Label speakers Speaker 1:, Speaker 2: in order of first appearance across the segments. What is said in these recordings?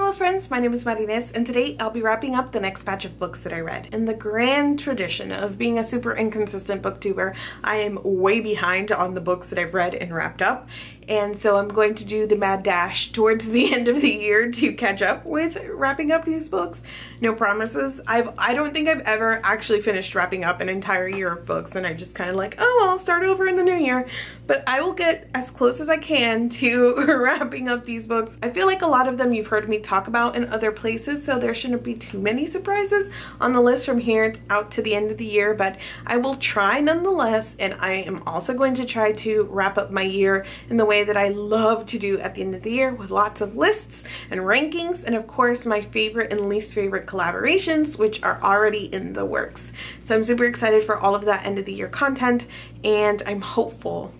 Speaker 1: Hello friends, my name is Marines, and today I'll be wrapping up the next batch of books that I read. In the grand tradition of being a super inconsistent booktuber, I am way behind on the books that I've read and wrapped up, and so I'm going to do the mad dash towards the end of the year to catch up with wrapping up these books. No promises. I don't think I've ever actually finished wrapping up an entire year of books, and I just kind of like, oh, I'll start over in the new year. But I will get as close as I can to wrapping up these books. I feel like a lot of them you've heard me talk about in other places, so there shouldn't be too many surprises on the list from here out to the end of the year, but I will try nonetheless, and I am also going to try to wrap up my year in the way that I love to do at the end of the year, with lots of lists and rankings, and of course my favorite and least favorite collaborations, which are already in the works. So I'm super excited for all of that end of the year content, and I'm hopeful.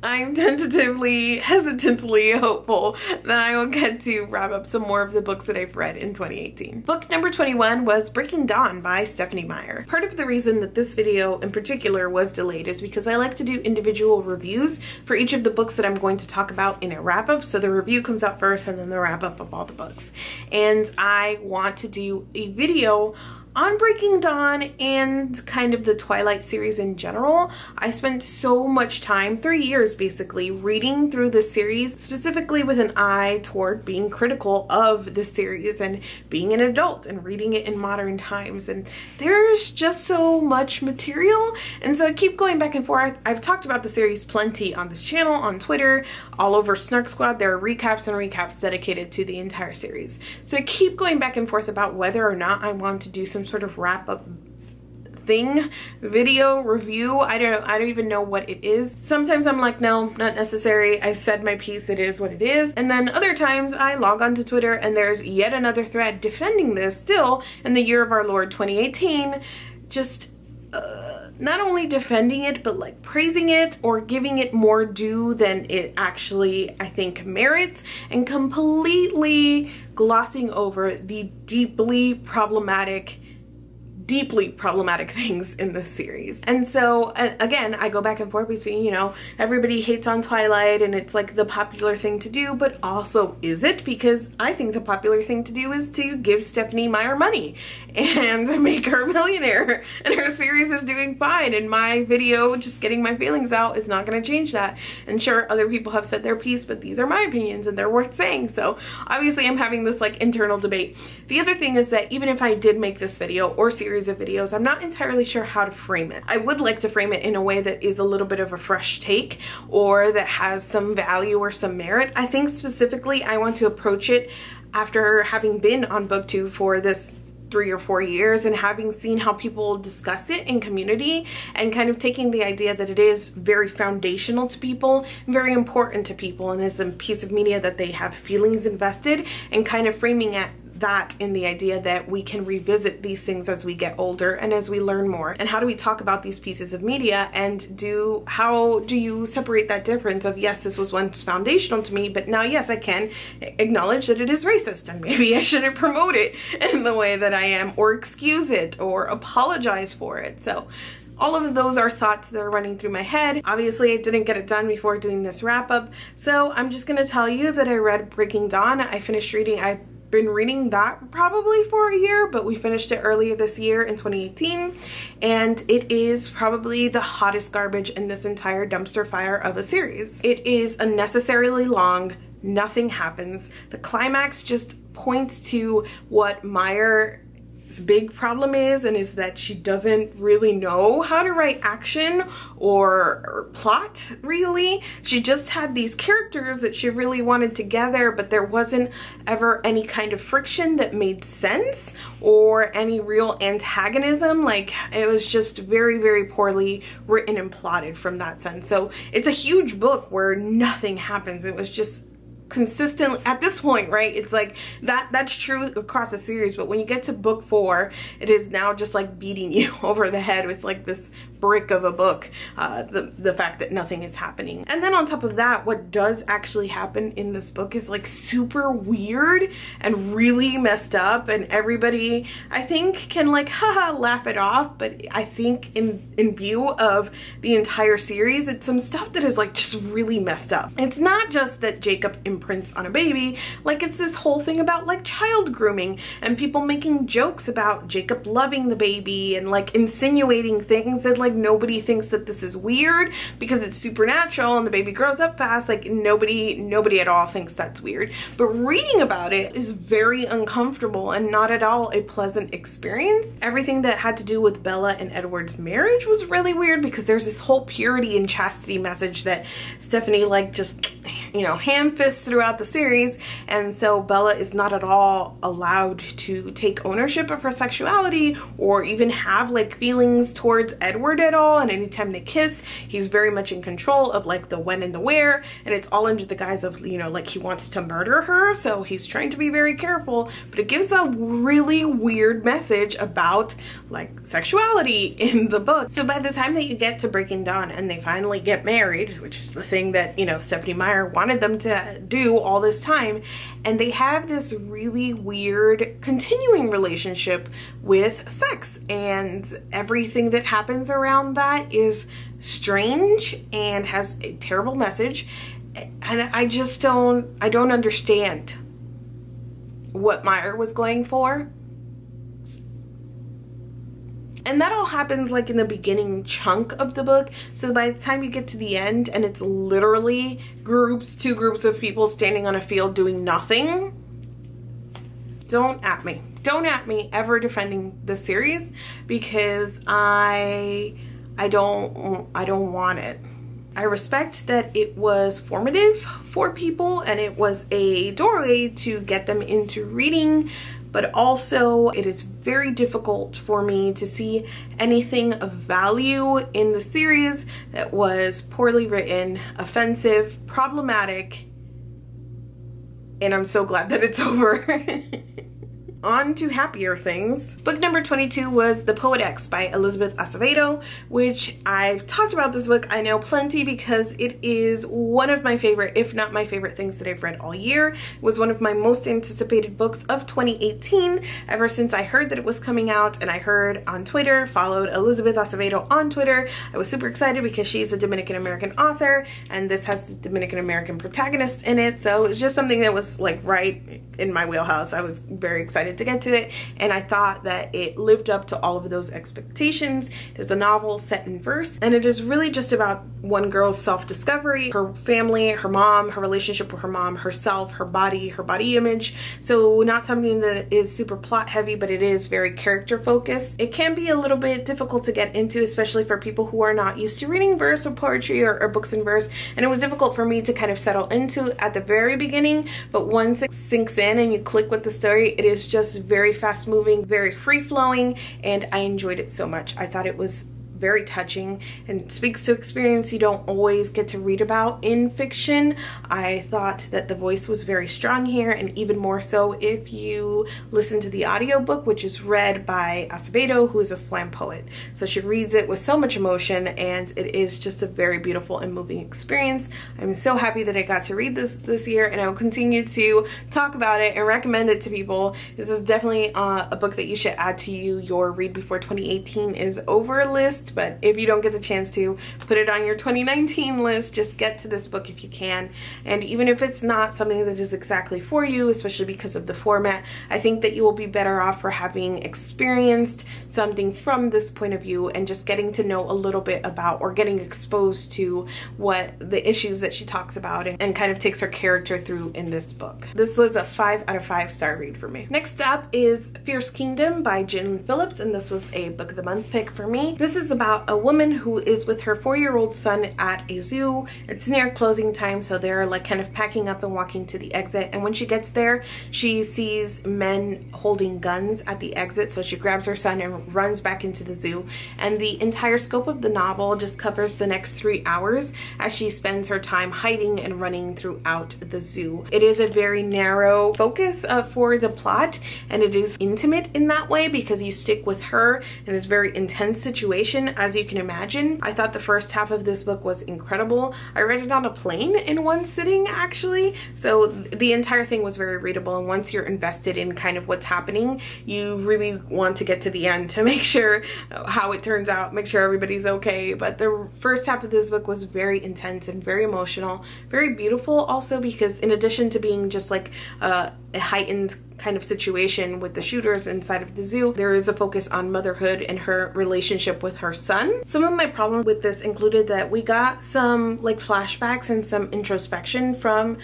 Speaker 1: I'm tentatively, hesitantly hopeful that I will get to wrap up some more of the books that I've read in 2018. Book number 21 was Breaking Dawn by Stephenie Meyer. Part of the reason that this video in particular was delayed is because I like to do individual reviews for each of the books that I'm going to talk about in a wrap-up. So the review comes out first and then the wrap-up of all the books. And I want to do a video on Breaking Dawn and kind of the Twilight series in general. I spent so much time, 3 years basically, reading through this series, specifically with an eye toward being critical of the series and being an adult and reading it in modern times. And there's just so much material, and so I keep going back and forth. I've talked about the series plenty on this channel, on Twitter, all over Snark Squad. There are recaps and recaps dedicated to the entire series. So I keep going back and forth about whether or not I want to do some sort of wrap-up thing, video, review. I don't even know what it is. Sometimes I'm like, no, not necessary. I said my piece, it is what it is. And then other times I log onto Twitter and there's yet another thread defending this still in the year of our Lord 2018, just not only defending it, but like praising it or giving it more due than it actually, I think, merits, and completely glossing over the deeply problematic things in this series. And so again, I go back and forth between, you know, everybody hates on Twilight and it's like the popular thing to do, but also is it? Because I think the popular thing to do is to give Stephenie Meyer money and make her a millionaire, and her series is doing fine, and my video just getting my feelings out is not going to change that. And sure, other people have said their piece, but these are my opinions and they're worth saying. So obviously I'm having this like internal debate. The other thing is that even if I did make this video or series of videos, I'm not entirely sure how to frame it. I would like to frame it in a way that is a little bit of a fresh take, or that has some value or some merit. I think specifically I want to approach it after having been on BookTube for this 3 or 4 years and having seen how people discuss it in community, and kind of taking the idea that it is very foundational to people, very important to people, and is a piece of media that they have feelings invested, and kind of framing it that in the idea that we can revisit these things as we get older and as we learn more. And how do we talk about these pieces of media, and how do you separate that difference of, yes, this was once foundational to me, but now yes, I can acknowledge that it is racist and maybe I shouldn't promote it in the way that I am, or excuse it or apologize for it. So all of those are thoughts that are running through my head. Obviously, I didn't get it done before doing this wrap up, so I'm just gonna tell you that I read Breaking Dawn. I've been reading that probably for a year, but we finished it earlier this year in 2018, and it is probably the hottest garbage in this entire dumpster fire of a series. It is unnecessarily long, nothing happens. The climax just points to what Meyer's big problem is, and is that she doesn't really know how to write action or plot, really. She just had these characters that she really wanted together, but there wasn't ever any kind of friction that made sense or any real antagonism. Like, it was just very, very poorly written and plotted from that sense. So it's a huge book where nothing happens. It was just consistently at this point, right? It's like that's true across the series, but when you get to book 4, it is now just like beating you over the head with like this brick of a book, the fact that nothing is happening. And then on top of that, what does actually happen in this book is like super weird and really messed up, and everybody I think can like haha laugh it off, but I think in view of the entire series, it's some stuff that is like just really messed up. It's not just that Jacob imprints on a baby. Like, it's this whole thing about like child grooming and people making jokes about Jacob loving the baby and like insinuating things that like nobody thinks that this is weird because it's supernatural and the baby grows up fast. Like, nobody at all thinks that's weird. But reading about it is very uncomfortable and not at all a pleasant experience. Everything that had to do with Bella and Edward's marriage was really weird because there's this whole purity and chastity message that Stephenie like just, you know, ham-fists throughout the series. And so Bella is not at all allowed to take ownership of her sexuality or even have like feelings towards Edward at all. And anytime they kiss, he's very much in control of like the when and the where, and it's all under the guise of, you know, like he wants to murder her, so he's trying to be very careful. But it gives a really weird message about like sexuality in the book. So by the time that you get to Breaking Dawn and they finally get married, which is the thing that, you know, Stephenie Meyer wanted them to do all this time, and they have this really weird continuing relationship with sex, and everything that happens around that is strange and has a terrible message. And I don't understand what Meyer was going for. And that all happens like in the beginning chunk of the book. So by the time you get to the end and it's literally two groups of people standing on a field doing nothing, don't at me. Don't at me ever defending the series, because I don't want it. I respect that it was formative for people and it was a doorway to get them into reading, but also it is very difficult for me to see anything of value in the series that was poorly written, offensive, problematic, and I'm so glad that it's over. On to happier things. Book number 22 was The Poetics by Elizabeth Acevedo, which I've talked about this book, I know, plenty, because it is one of my favorite, if not my favorite, things that I've read all year. It was one of my most anticipated books of 2018 ever since I heard that it was coming out, and I heard on Twitter, followed Elizabeth Acevedo on Twitter. I was super excited because she's a Dominican American author and this has the Dominican American protagonist in it, so it's just something that was like right in my wheelhouse. I was very excited to get to it, and I thought that it lived up to all of those expectations. It is a novel set in verse, and it is really just about one girl's self-discovery, her family, her mom, her relationship with her mom, herself, her body image. So not something that is super plot heavy, but it is very character focused. It can be a little bit difficult to get into, especially for people who are not used to reading verse or poetry or books in verse, and it was difficult for me to kind of settle into at the very beginning, but once it sinks in and you click with the story, it is just very fast moving, very free flowing, and I enjoyed it so much. I thought it was very touching and speaks to experience you don't always get to read about in fiction. I thought that the voice was very strong here, and even more so if you listen to the audiobook, which is read by Acevedo, who is a slam poet. So she reads it with so much emotion, and it is just a very beautiful and moving experience. I'm so happy that I got to read this year, and I will continue to talk about it and recommend it to people. This is definitely a book that you should add to your Read Before 2018 is Over list. But if you don't get the chance to put it on your 2019 list, just get to this book if you can. And even if it's not something that is exactly for you, especially because of the format, I think that you will be better off for having experienced something from this point of view and just getting to know a little bit about, or getting exposed to, what the issues that she talks about and kind of takes her character through in this book. This was a 5 out of 5 star read for me. Next up is Fierce Kingdom by Phillips, and this was a book of the month pick for me. This is about a woman who is with her 4-year-old son at a zoo. It's near closing time, so they're like kind of packing up and walking to the exit, and when she gets there she sees men holding guns at the exit, so she grabs her son and runs back into the zoo. And the entire scope of the novel just covers the next 3 hours as she spends her time hiding and running throughout the zoo. It is a very narrow focus for the plot, and it is intimate in that way because you stick with her, and it's a very intense situation, situation, as you can imagine. I thought the first half of this book was incredible. I read it on a plane in one sitting, actually, so the entire thing was very readable, and once you're invested in kind of what's happening, you really want to get to the end to make sure how it turns out, make sure everybody's okay. But the first half of this book was very intense and very emotional, very beautiful also, because in addition to being just like a heightened kind of situation with the shooters inside of the zoo, there is a focus on motherhood and her relationship with her son. Some of my problems with this included that we got some like flashbacks and some introspection from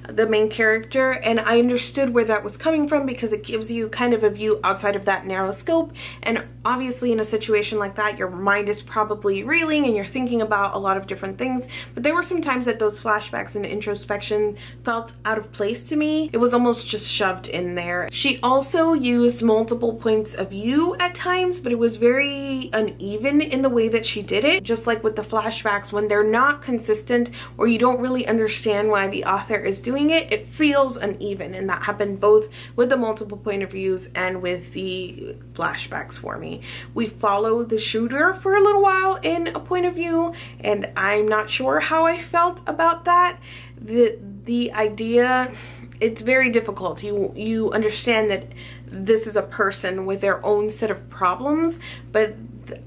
Speaker 1: the main character, and I understood where that was coming from because it gives you kind of a view outside of that narrow scope, and obviously in a situation like that your mind is probably reeling and you're thinking about a lot of different things, but there were some times that those flashbacks and introspection felt out of place to me. It was almost just shoved in there. She also used multiple points of view at times, but it was very uneven in the way that she did it. Just like with the flashbacks, when they're not consistent or you don't really understand why the author is doing it, it feels uneven, and that happened both with the multiple point of views and with the flashbacks for me. We follow the shooter for a little while in a point of view, and I'm not sure how I felt about that. The idea, it's very difficult. You understand that this is a person with their own set of problems, but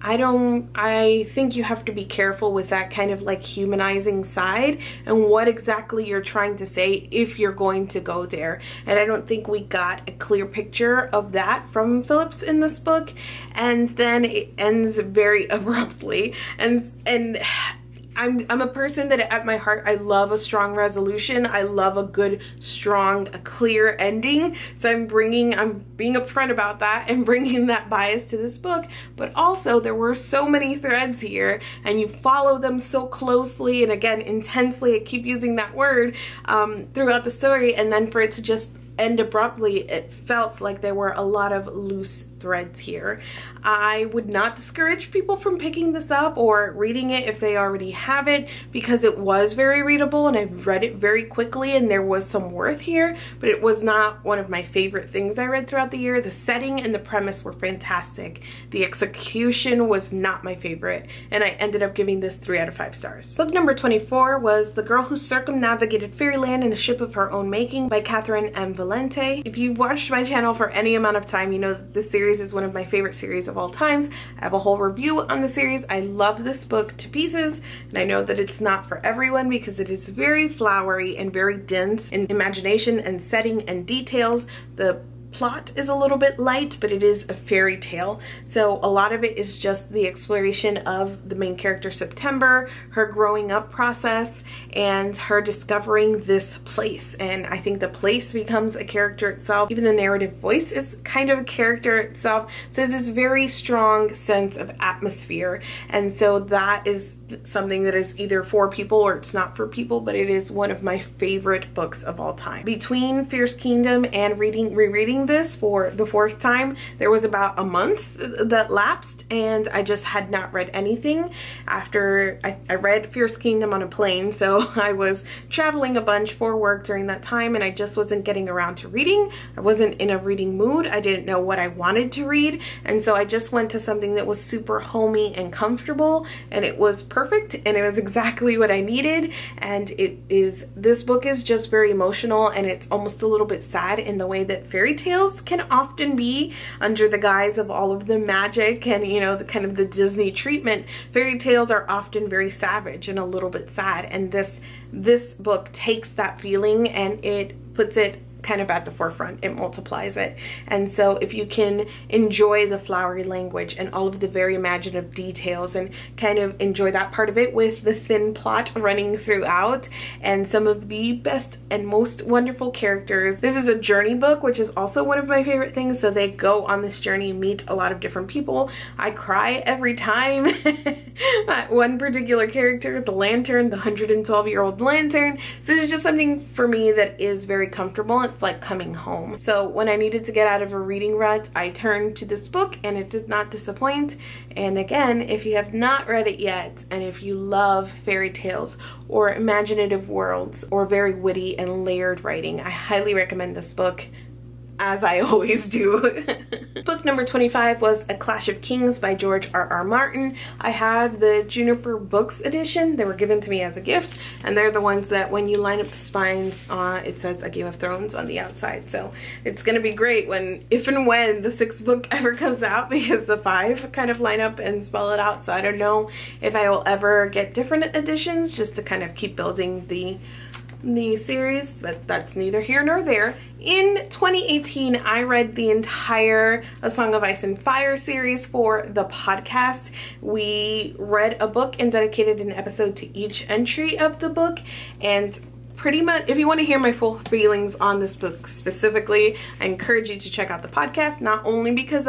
Speaker 1: I think you have to be careful with that kind of like humanizing side and what exactly you're trying to say if you're going to go there. And I don't think we got a clear picture of that from Phillips in this book, and then it ends very abruptly, and I'm a person that at my heart, I love a strong resolution. I love a good, strong, a clear ending. So I'm being upfront about that and bringing that bias to this book. But also there were so many threads here and you follow them so closely and again, intensely, I keep using that word, throughout the story, and then for it to just end abruptly, it felt like there were a lot of loose threads here. I would not discourage people from picking this up or reading it if they already have it, because it was very readable and I've read it very quickly and there was some worth here, but it was not one of my favorite things I read throughout the year. The setting and the premise were fantastic. The execution was not my favorite, and I ended up giving this 3 out of 5 stars. Book number 24 was The Girl Who Circumnavigated Fairyland in a Ship of Her Own Making by Catherynne and Valente. If you've watched my channel for any amount of time, you know that this series is one of my favorite series of all times. I have a whole review on the series. I love this book to pieces, and I know that it's not for everyone because it is very flowery and very dense in imagination and setting and details. The plot is a little bit light, but it is a fairy tale, so a lot of it is just the exploration of the main character September, her growing up process, and her discovering this place. And I think the place becomes a character itself. Even the narrative voice is kind of a character itself, so there's this very strong sense of atmosphere, and so that is something that is either for people or it's not for people, but it is one of my favorite books of all time. Between Fierce Kingdom and rereading this for the 4th time, there was about a month that lapsed, and I just had not read anything after I read Fierce Kingdom on a plane, so I was traveling a bunch for work during that time, and I just wasn't getting around to reading. I wasn't in a reading mood. I didn't know what I wanted to read, and so I just went to something that was super homey and comfortable, and it was perfect, and it was exactly what I needed. And this book is just very emotional, and it's almost a little bit sad in the way that fairy tales can often be under the guise of all of the magic and, you know, the kind of the Disney treatment. Fairy tales are often very savage and a little bit sad, and this book takes that feeling and it puts it kind of at the forefront. It multiplies it. And so if you can enjoy the flowery language and all of the very imaginative details and kind of enjoy that part of it with the thin plot running throughout and some of the best and most wonderful characters. This is a journey book, which is also one of my favorite things. So they go on this journey, meet a lot of different people. I cry every time. One particular character, the lantern, the 112-year-old lantern. So this is just something for me that is very comfortable. It's like coming home. So when I needed to get out of a reading rut, I turned to this book and it did not disappoint. And again, if you have not read it yet, and if you love fairy tales or imaginative worlds or very witty and layered writing, I highly recommend this book. as I always do. Book number 25 was A Clash of Kings by George R.R. Martin. I have the Juniper Books edition. They were given to me as a gift, and they're the ones that when you line up the spines, it says A Game of Thrones on the outside. So it's gonna be great when, if and when the 6th book ever comes out, because the 5 kind of line up and spell it out. So I don't know if I will ever get different editions just to kind of keep building the series, but that's neither here nor there. In 2018, I read the entire A Song of Ice and Fire series for the podcast. We read a book and dedicated an episode to each entry of the book, and pretty much, if you want to hear my full feelings on this book specifically, I encourage you to check out the podcast, not only because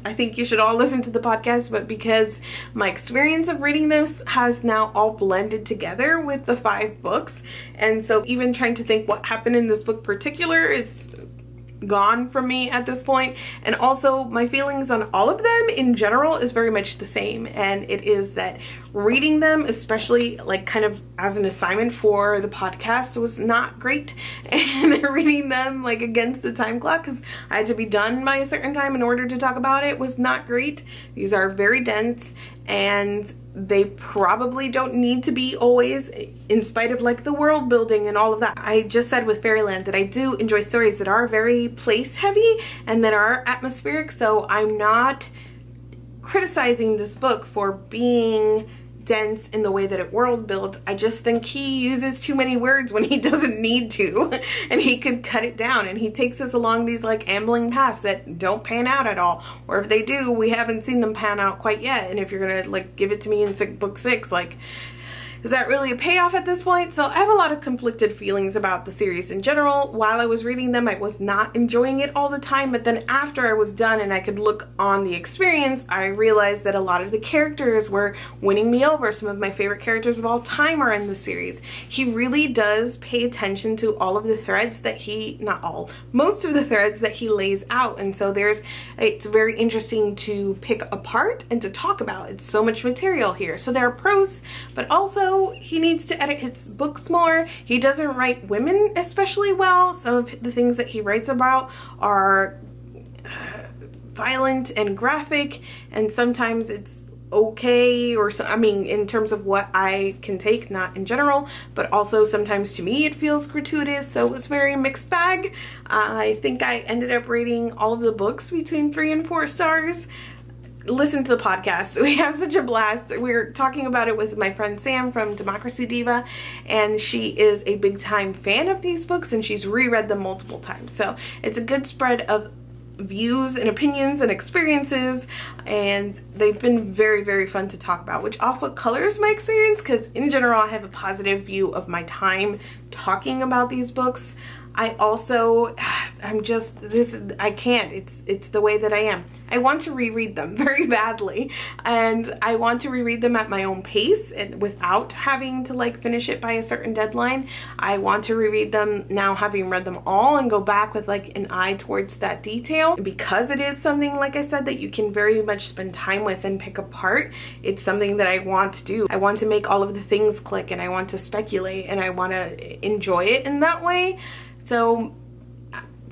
Speaker 1: I think you should all listen to the podcast, but because my experience of reading this has now all blended together with the 5 books. And so even trying to think what happened in this book particular is gone from me at this point. And also my feelings on all of them in general is very much the same, and it is that reading them, especially like kind of as an assignment for the podcast, was not great, and reading them like against the time clock because I had to be done by a certain time in order to talk about it was not great. These are very dense, and they probably don't need to be always, in spite of like the world building and all of that. I just said with Fairyland that I do enjoy stories that are very place heavy and that are atmospheric, so I'm not criticizing this book for being dense in the way that it world builds. I just think he uses too many words when he doesn't need to, and he could cut it down, and he takes us along these like ambling paths that don't pan out at all, or if they do, we haven't seen them pan out quite yet. And if you're gonna like give it to me in book 6, like, is that really a payoff at this point? So I have a lot of conflicted feelings about the series in general. While I was reading them, I was not enjoying it all the time, but then after I was done and I could look on the experience, I realized that a lot of the characters were winning me over. Some of my favorite characters of all time are in the series. He really does pay attention to all of the threads that he, not all, most of the threads that he lays out. And so it's very interesting to pick apart and to talk about. It's so much material here. So there are pros, but also he needs to edit his books more. He doesn't write women especially well. Some of the things that he writes about are violent and graphic, and sometimes it's okay, or so, I mean, in terms of what I can take, not in general, but also sometimes to me it feels gratuitous. So it was very mixed bag. I think I ended up rating all of the books between 3 and 4 stars. Listen to the podcast. We have such a blast. We're talking about it with my friend Sam from Democracy Diva, and she is a big time fan of these books, and she's reread them multiple times. So it's a good spread of views and opinions and experiences, and they've been very, very fun to talk about, which also colors my experience because in general I have a positive view of my time talking about these books. I also, I can't, it's the way that I am. I want to reread them very badly, and I want to reread them at my own pace and without having to like finish it by a certain deadline. I want to reread them now having read them all and go back with like an eye towards that detail. Because it is something, like I said, that you can very much spend time with and pick apart, it's something that I want to do. I want to make all of the things click, and I want to speculate, and I want to enjoy it in that way. So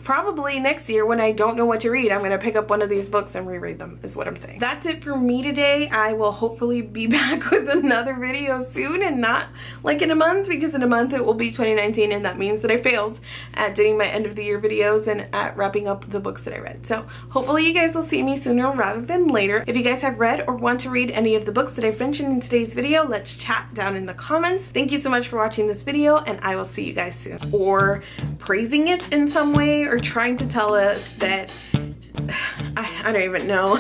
Speaker 1: probably next year when I don't know what to read, I'm going to pick up one of these books and reread them, is what I'm saying. That's it for me today. I will hopefully be back with another video soon, and not like in a month, because in a month it will be 2019, and that means that I failed at doing my end of the year videos and at wrapping up the books that I read. So hopefully you guys will see me sooner rather than later. If you guys have read or want to read any of the books that I've mentioned in today's video, let's chat down in the comments. Thank you so much for watching this video, and I will see you guys soon. Or praising it in some way, or trying to tell us that, I don't even know.